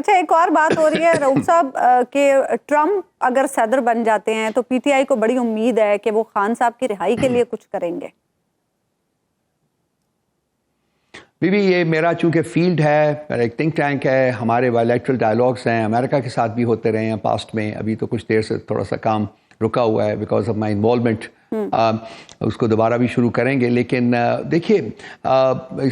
अच्छा, एक और बात हो रही है रऊफ साहब कि ट्रम्प अगर सदर बन जाते हैं तो पीटीआई को बड़ी उम्मीद है कि वो खान साहब की रिहाई के लिए कुछ करेंगे। बीबी, ये मेरा चूंकि फील्ड है, मेरा एक थिंक टैंक है, हमारे बायलैटरल डायलॉग्स हैं, अमेरिका के साथ भी होते रहे हैं पास्ट में। अभी तो कुछ देर से थोड़ा सा काम रुका हुआ है बिकॉज ऑफ माई इन्वॉल्वमेंट। उसको दोबारा भी शुरू करेंगे। लेकिन देखिए,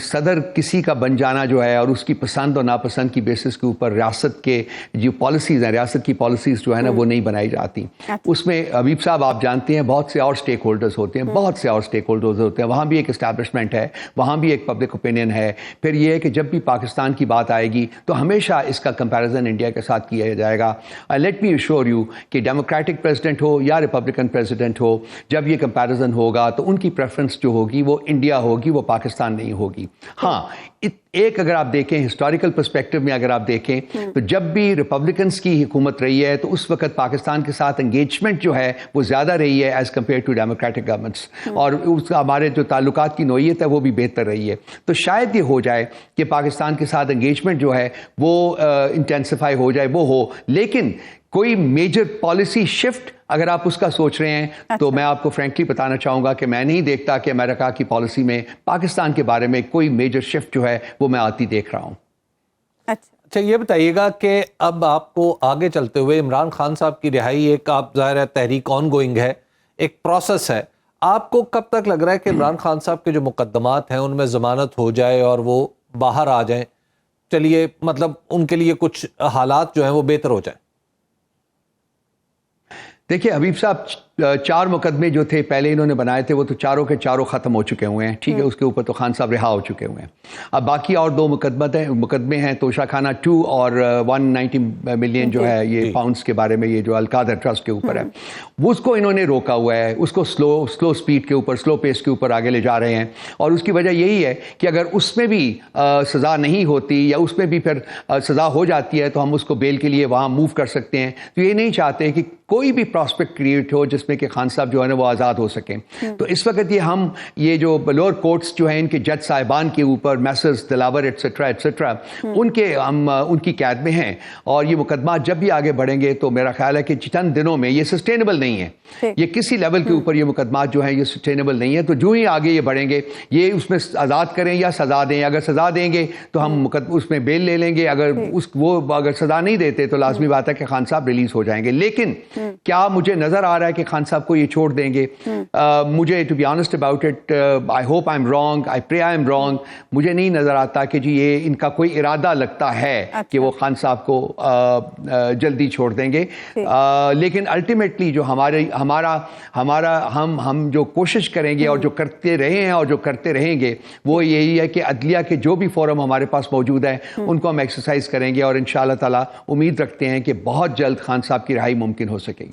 सदर किसी का बन जाना जो है और उसकी पसंद और नापसंद की बेसिस के ऊपर रियासत के जो पॉलिसीज़ हैं, रियासत की पॉलिसीज़ जो है ना वो नहीं बनाई जाती। उसमें हबीब साहब आप जानते हैं बहुत से और स्टेक होल्डर्स होते हैं, बहुत से और स्टेक होल्डर्स होते हैं। वहाँ भी एक इस्टेब्लिशमेंट है, वहाँ भी एक पब्लिक ओपिनियन है। फिर ये है कि जब भी पाकिस्तान की बात आएगी तो हमेशा इसका कंपैरिजन इंडिया के साथ किया जाएगा। लेट मी अश्योर यू कि डेमोक्रेटिक प्रेसिडेंट हो या रिपब्लिकन प्रेसिडेंट हो, जब ये कंपैरिजन होगा तो उनकी प्रेफरेंस जो होगी वो इंडिया होगी, वो पाकिस्तान नहीं होगी। हाँ, एक अगर आप देखें हिस्टोरिकल पर्सपेक्टिव में, अगर आप देखें तो जब भी रिपब्लिकन्स की हुकूमत रही है तो उस वक्त पाकिस्तान के साथ एंगेजमेंट जो है वो ज़्यादा रही है as compare to democratic governments, और उसका हमारे जो ताल्लुकात की नोयत है वो भी बेहतर रही है। तो शायद ये हो जाए कि पाकिस्तान के साथ एंगेजमेंट जो है वो इंटेंसिफाई हो जाए, वो हो। लेकिन कोई मेजर पॉलिसी शिफ्ट अगर आप उसका सोच रहे हैं तो मैं आपको फ्रैंकली बताना चाहूंगा कि मैं नहीं देखता कि अमेरिका की पॉलिसी में पाकिस्तान के बारे में कोई मेजर शिफ्ट जो है वो मैं आती देख रहा हूं। अच्छा, ये बताइएगा कि अब आपको आगे चलते हुए इमरान खान साहब की रिहाई, एक आप ज़ाहिर है तहरीक ऑन गोइंग है, एक प्रोसेस है, आपको कब तक लग रहा है कि इमरान खान साहब के जो मुकदमात हैं उनमें ज़मानत हो जाए और वो बाहर आ जाएं? चलिए, मतलब उनके लिए कुछ हालात जो हैं वो बेहतर हो जाए। देखिए हबीब साहब, 4 मुकदमे जो थे पहले इन्होंने बनाए थे वो तो चारों के चारों ख़त्म हो चुके हुए हैं, ठीक है। उसके ऊपर तो खान साहब रिहा हो चुके हुए हैं। अब बाकी और 2 मुकदमे हैं, तोशाखाना 2 और 190 मिलियन जो है ये पाउंड्स के बारे में, ये जो अलकादर ट्रस्ट के ऊपर है, वो उसको इन्होंने रोका हुआ है। उसको स्लो स्पीड के ऊपर, स्लो पेस के ऊपर आगे ले जा रहे हैं। और उसकी वजह यही है कि अगर उसमें भी सज़ा नहीं होती या उसमें भी फिर सज़ा हो जाती है तो हम उसको बेल के लिए वहाँ मूव कर सकते हैं। तो ये नहीं चाहते कि कोई भी प्रॉस्पेक्ट क्रिएट हो जिसमें कि खान साहब जो है ना वो आज़ाद हो सकें। तो इस वक्त ये जो लोअर कोर्ट्स जो है इनके जज साहिबान के ऊपर, मैसर्स दिलावर एटसेट्रा एटसेट्रा, उनकी कैद में हैं। और ये मुकदमा जब भी आगे बढ़ेंगे तो मेरा ख्याल है कि चंद दिनों में ये सस्टेनेबल नहीं है, ये किसी लेवल के ऊपर ये मुकदमा जो है ये सस्टेनेबल नहीं है। तो जो ही आगे ये बढ़ेंगे, ये उसमें आज़ाद करें या सज़ा दें, अगर सज़ा देंगे तो हम उसमें बेल ले लेंगे, अगर सज़ा नहीं देते तो लाजमी बात है कि खान साहब रिलीज हो जाएंगे। लेकिन क्या मुझे नजर आ रहा है कि खान साहब को ये छोड़ देंगे? मुझे, to be honest about it, I hope I am wrong, I pray I am wrong, मुझे नहीं नजर आता कि जी ये इनका कोई इरादा लगता है कि वो खान साहब को जल्दी छोड़ देंगे। लेकिन अल्टीमेटली जो हम जो कोशिश करेंगे और जो करते रहे हैं और जो करते रहेंगे वो यही है कि अदलिया के जो भी फोरम हमारे पास मौजूद है उनको हम एक्सरसाइज करेंगे और इंशाअल्लाह ताला उम्मीद रखते हैं कि बहुत जल्द खान साहब की रिहाई मुमकिन हो सकेगी।